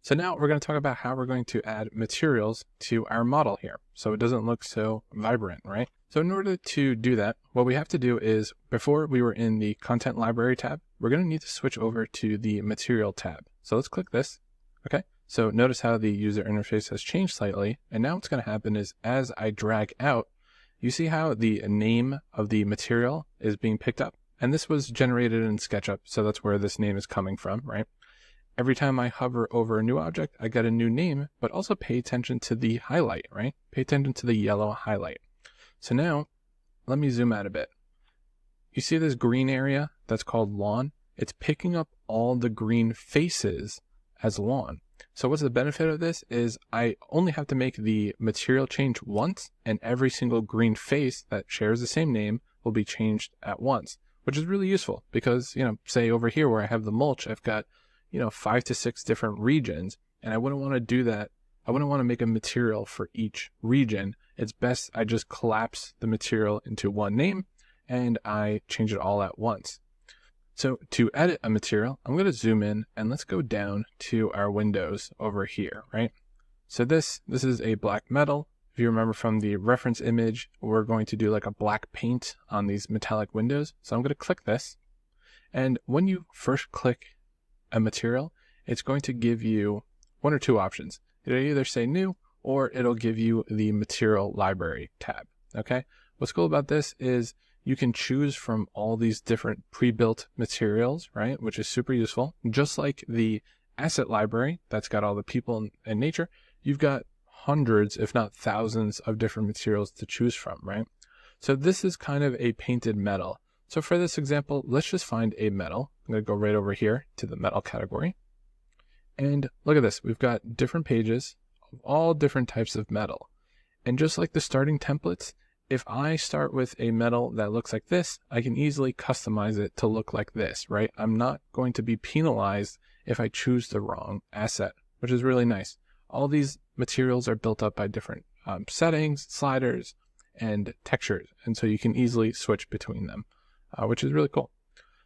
So now we're going to talk about how we're going to add materials to our model here so it doesn't look so vibrant, right? So in order to do that, what we have to do is, before we were in the Content Library tab, we're going to need to switch over to the Material tab. So let's click this. Okay, so notice how the user interface has changed slightly, and now what's going to happen is as I drag out, you see how the name of the material is being picked up? And this was generated in SketchUp, so that's where this name is coming from, right? Every time I hover over a new object, I get a new name, but also pay attention to the highlight, right? Pay attention to the yellow highlight. So now, let me zoom out a bit. You see this green area that's called lawn? It's picking up all the green faces as lawn. So what's the benefit of this is I only have to make the material change once, and every single green face that shares the same name will be changed at once, which is really useful because, say over here where I have the mulch, I've got 5 to 6 different regions, and I wouldn't want to do that. I wouldn't want to make a material for each region. It's best I just collapse the material into one name and I change it all at once. So to edit a material, I'm going to zoom in and let's go down to our windows over here, right? So this is a black metal. If you remember from the reference image, we're going to do like a black paint on these metallic windows. So I'm going to click this. And when you first click a material, it's going to give you one or two options. It'll either say new or it'll give you the material library tab. Okay. What's cool about this is you can choose from all these different pre-built materials, right? Which is super useful. Just like the asset library that's got all the people and nature, you've got hundreds, if not thousands of different materials to choose from, right? So this is kind of a painted metal. So for this example, let's just find a metal. I'm going to go right over here to the metal category. And look at this. We've got different pages of all different types of metal. And just like the starting templates, if I start with a metal that looks like this, I can easily customize it to look like this, right? I'm not going to be penalized if I choose the wrong asset, which is really nice. All these materials are built up by different settings, sliders, and textures. And so you can easily switch between them, which is really cool.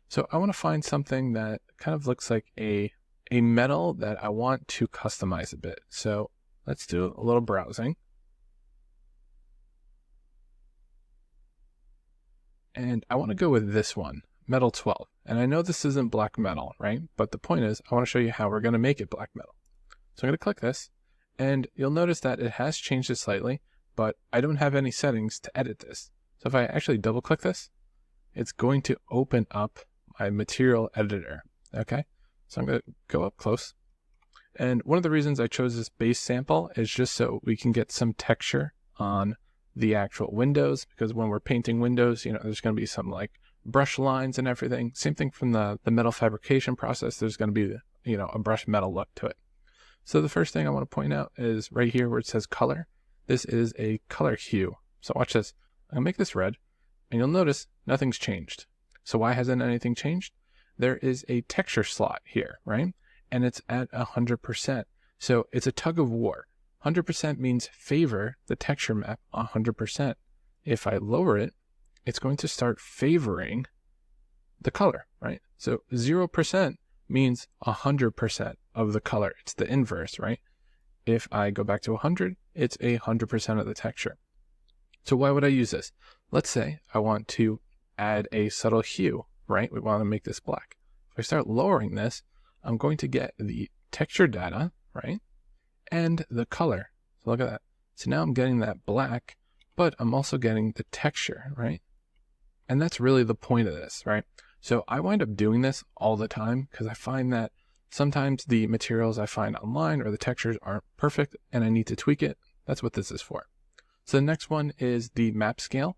So I want to find something that kind of looks like a metal that I want to customize a bit. So let's do a little browsing. And I want to go with this one, metal 12. And I know this isn't black metal, right? But the point is, I want to show you how we're going to make it black metal. So I'm going to click this, and you'll notice that it has changed it slightly, but I don't have any settings to edit this. So if I actually double click this, it's going to open up my material editor. Okay, so I'm going to go up close. And one of the reasons I chose this base sample is just so we can get some texture on the actual windows, because when we're painting windows, there's going to be some like brush lines and everything. Same thing from the metal fabrication process. There's going to be, a brushed metal look to it. So the first thing I want to point out is right here where it says color. This is a color hue. So watch this. I'll make this red, and you'll notice nothing's changed. So why hasn't anything changed? There is a texture slot here, right? And it's at 100%. So it's a tug of war. 100% means favor the texture map 100%. If I lower it, it's going to start favoring the color, right? So 0% means 100% of the color. It's the inverse, right? If I go back to 100, it's 100% of the texture. So why would I use this? Let's say I want to add a subtle hue, right? We want to make this black. If I start lowering this, I'm going to get the texture data, right? And the color. So look at that. So now I'm getting that black, but I'm also getting the texture, right? And that's really the point of this, right? So I wind up doing this all the time because I find that sometimes the materials I find online or the textures aren't perfect and I need to tweak it. That's what this is for. So the next one is the map scale.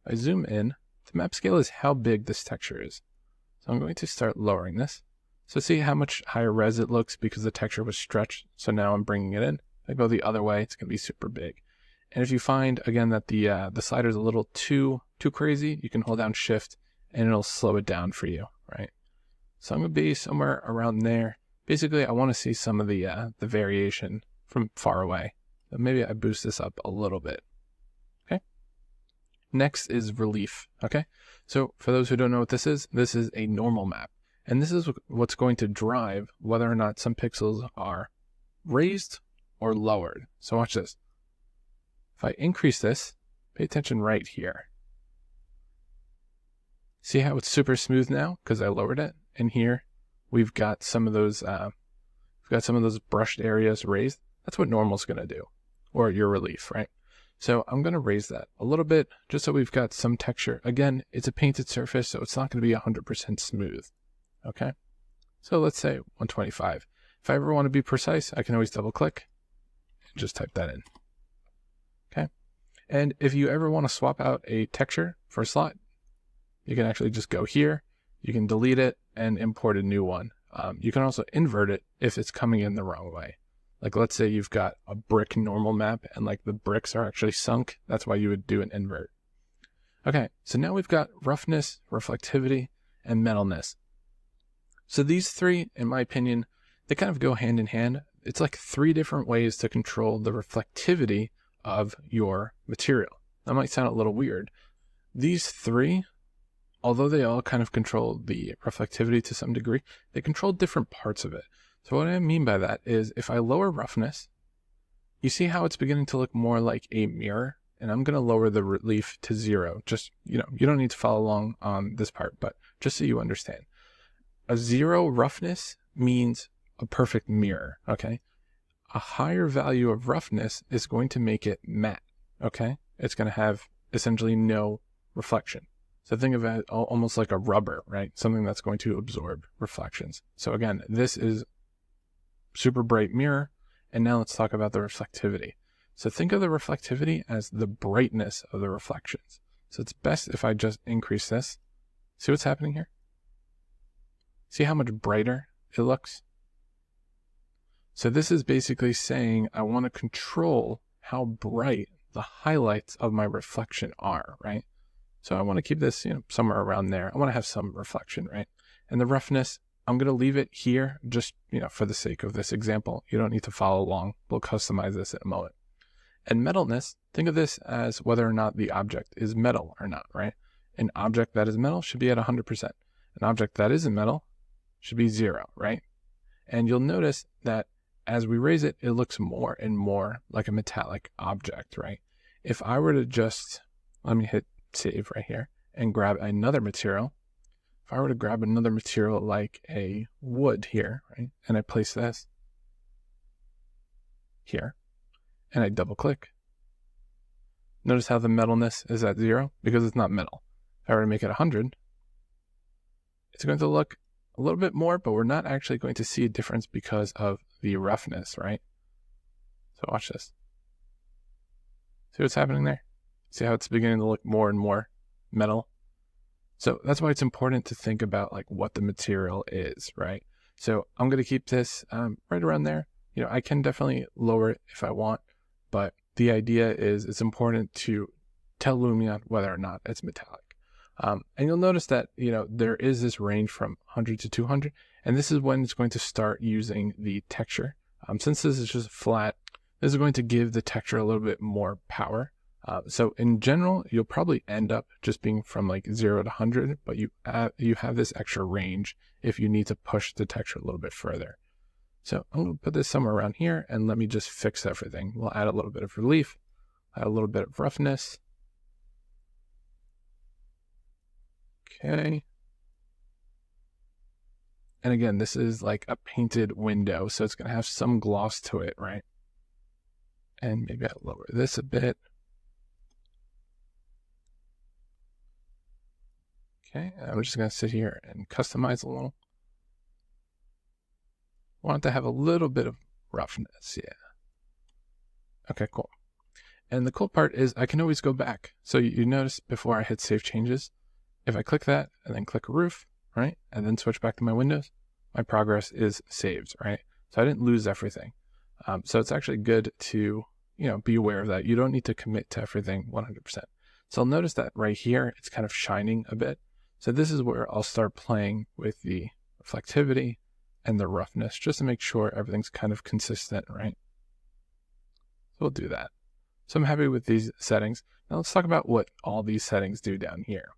I zoom in. The map scale is how big this texture is. So I'm going to start lowering this. So see how much higher res it looks because the texture was stretched. So now I'm bringing it in. If I go the other way, it's going to be super big. And if you find, again, that the slider is a little too crazy, you can hold down Shift and it'll slow it down for you, right? So I'm going to be somewhere around there. Basically, I want to see some of the variation from far away. So maybe I boost this up a little bit. Okay. Next is relief. Okay. So for those who don't know what this is a normal map. And this is what's going to drive whether or not some pixels are raised or lowered. So watch this. If I increase this, pay attention right here. See how it's super smooth now because I lowered it? And here we've got some of those brushed areas raised. That's what normal's going to do, or your relief, right? So I'm going to raise that a little bit just so we've got some texture. Again, it's a painted surface, so it's not going to be 100% smooth. Okay, so let's say 125. If I ever want to be precise, I can always double click and just type that in. Okay, and if you ever want to swap out a texture for a slot, you can actually just go here, you can delete it and import a new one. You can also invert it if it's coming in the wrong way. Like let's say you've got a brick normal map and like the bricks are actually sunk. That's why you would do an invert. Okay, so now we've got roughness, reflectivity, and metalness. So these three, in my opinion, they kind of go hand in hand. It's like 3 different ways to control the reflectivity of your material. That might sound a little weird. These 3, although they all kind of control the reflectivity to some degree, they control different parts of it. So what I mean by that is if I lower roughness, you see how it's beginning to look more like a mirror? And I'm going to lower the relief to 0. Just, you don't need to follow along on this part, but just so you understand. A 0 roughness means a perfect mirror, okay? A higher value of roughness is going to make it matte, okay? It's going to have essentially no reflection. So think of it almost like a rubber, right? Something that's going to absorb reflections. So again, this is super bright mirror. And now let's talk about the reflectivity. So think of the reflectivity as the brightness of the reflections. So it's best if I just increase this. See what's happening here? See how much brighter it looks? So this is basically saying I want to control how bright the highlights of my reflection are, right? So I want to keep this, somewhere around there. I want to have some reflection, right? And the roughness, I'm going to leave it here just, for the sake of this example. You don't need to follow along. We'll customize this in a moment. And metalness, think of this as whether or not the object is metal or not, right? An object that is metal should be at 100%. An object that isn't metal should be 0, right? And you'll notice that as we raise it, it looks more and more like a metallic object, right? If I were to just, let me hit save right here and grab another material. If I were to grab another material like a wood here, right, and I place this here, and I double click, notice how the metalness is at 0 because it's not metal. If I were to make it 100, it's going to look a little bit more, but we're not actually going to see a difference because of the roughness, right? So watch this. See what's happening there? See how it's beginning to look more and more metal? So that's why it's important to think about like what the material is, right? So I'm going to keep this right around there. I can definitely lower it if I want, but the idea is it's important to tell Lumion whether or not it's metallic. And you'll notice that, there is this range from 100 to 200, and this is when it's going to start using the texture. Since this is just flat, this is going to give the texture a little bit more power. So in general, you'll probably end up just being from like 0 to 100, but you have this extra range if you need to push the texture a little bit further. So I'm going to put this somewhere around here and let me just fix everything. We'll add a little bit of relief, add a little bit of roughness. Okay. And again, this is like a painted window, so it's going to have some gloss to it, right? And maybe I'll lower this a bit. Okay, I'm just going to sit here and customize a little. Want it to have a little bit of roughness, yeah. Okay, cool. And the cool part is I can always go back. So you notice before I hit Save Changes, if I click that and then click Roof, right, and then switch back to my windows, my progress is saved, right? So I didn't lose everything. So it's actually good to, be aware of that. You don't need to commit to everything 100%. So I'll notice that right here, it's kind of shining a bit. So this is where I'll start playing with the reflectivity and the roughness just to make sure everything's kind of consistent, right? So we'll do that. So I'm happy with these settings. Now let's talk about what all these settings do down here.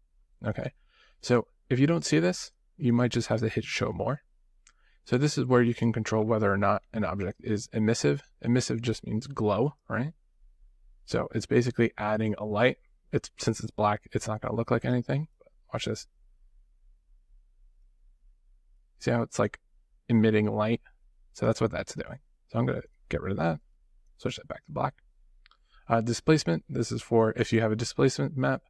Okay, so if you don't see this, you might just have to hit show more. So this is where you can control whether or not an object is emissive. Emissive just means glow, right? So it's basically adding a light. Since it's black, it's not going to look like anything. But watch this. See how it's like emitting light? So that's what that's doing. So I'm going to get rid of that. Switch that back to black. Displacement. This is for if you have a displacement map.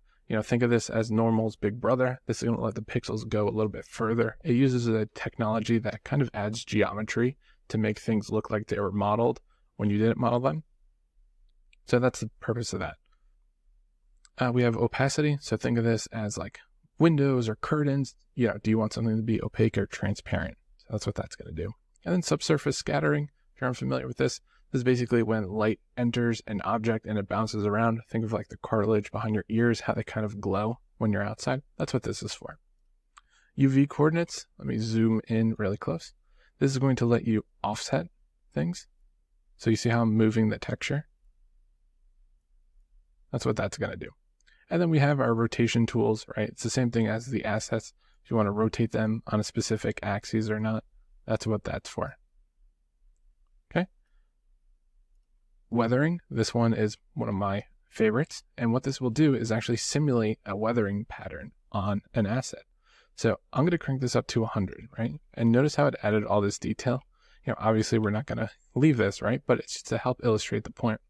Think of this as normal's big brother. This is going to let the pixels go a little bit further. It uses a technology that kind of adds geometry to make things look like they were modeled when you didn't model them. So that's the purpose of that. We have opacity. So think of this as like windows or curtains. Do you want something to be opaque or transparent? So that's what that's going to do. And then subsurface scattering. If you're unfamiliar with this is basically when light enters an object and it bounces around. Think of like the cartilage behind your ears, how they kind of glow when you're outside. That's what this is for. UV coordinates. Let me zoom in really close. This is going to let you offset things. So you see how I'm moving the texture? That's what that's going to do. And then we have our rotation tools, right? It's the same thing as the assets. If you want to rotate them on a specific axis or not, that's what that's for. Okay. Weathering. This one is one of my favorites. And what this will do is actually simulate a weathering pattern on an asset. So I'm going to crank this up to 100, right? And notice how it added all this detail. Obviously we're not going to leave this, right? But it's just to help illustrate the point.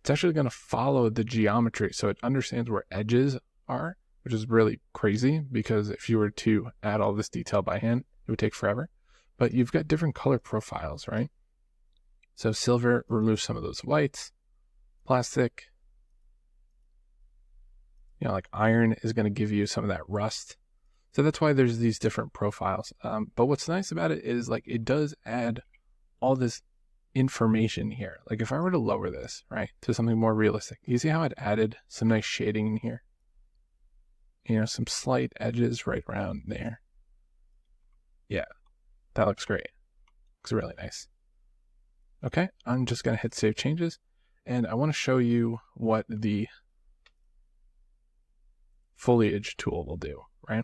It's actually going to follow the geometry. So it understands where edges are, which is really crazy because if you were to add all this detail by hand, it would take forever. But you've got different color profiles, right? So silver removes some of those whites. Plastic, like iron is going to give you some of that rust. So that's why there's these different profiles. But what's nice about it is like it does add all this information here. Like if I were to lower this, right, to something more realistic, you see how it added some nice shading in here? Some slight edges right around there. Yeah, that looks great. Looks really nice. Okay, I'm just going to hit Save Changes, and I want to show you what the foliage tool will do, right?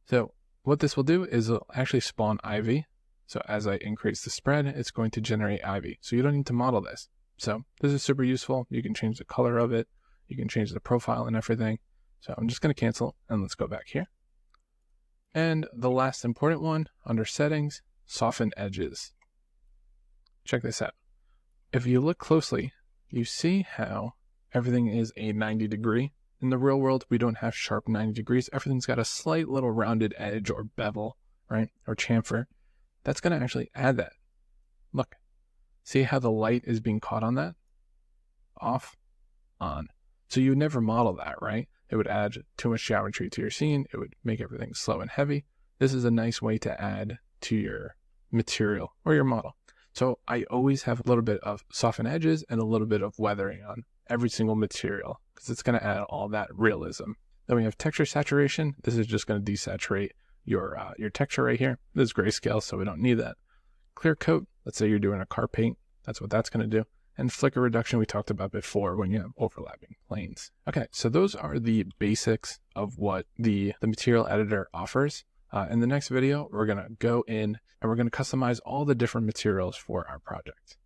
So what this will do is it'll actually spawn ivy. So as I increase the spread, it's going to generate ivy. So you don't need to model this. So this is super useful. You can change the color of it. You can change the profile and everything. So I'm just going to cancel and let's go back here. And the last important one under settings, soften edges. Check this out. If you look closely, you see how everything is a 90 degree. In the real world, we don't have sharp 90 degrees. Everything's got a slight little rounded edge or bevel, right? Or chamfer. That's going to actually add that. Look, see how the light is being caught on that? Off, on. So you would never model that, right? It would add too much geometry to your scene. It would make everything slow and heavy. This is a nice way to add to your material or your model. So I always have a little bit of soften edges and a little bit of weathering on every single material because it's going to add all that realism. Then we have texture saturation. This is just going to desaturate your texture right here. This is grayscale, so we don't need that. Clear coat, let's say you're doing a car paint. That's what that's going to do. And flicker reduction we talked about before when you have overlapping planes. Okay, so those are the basics of what the material editor offers. In the next video, we're going to go in and we're going to customize all the different materials for our project.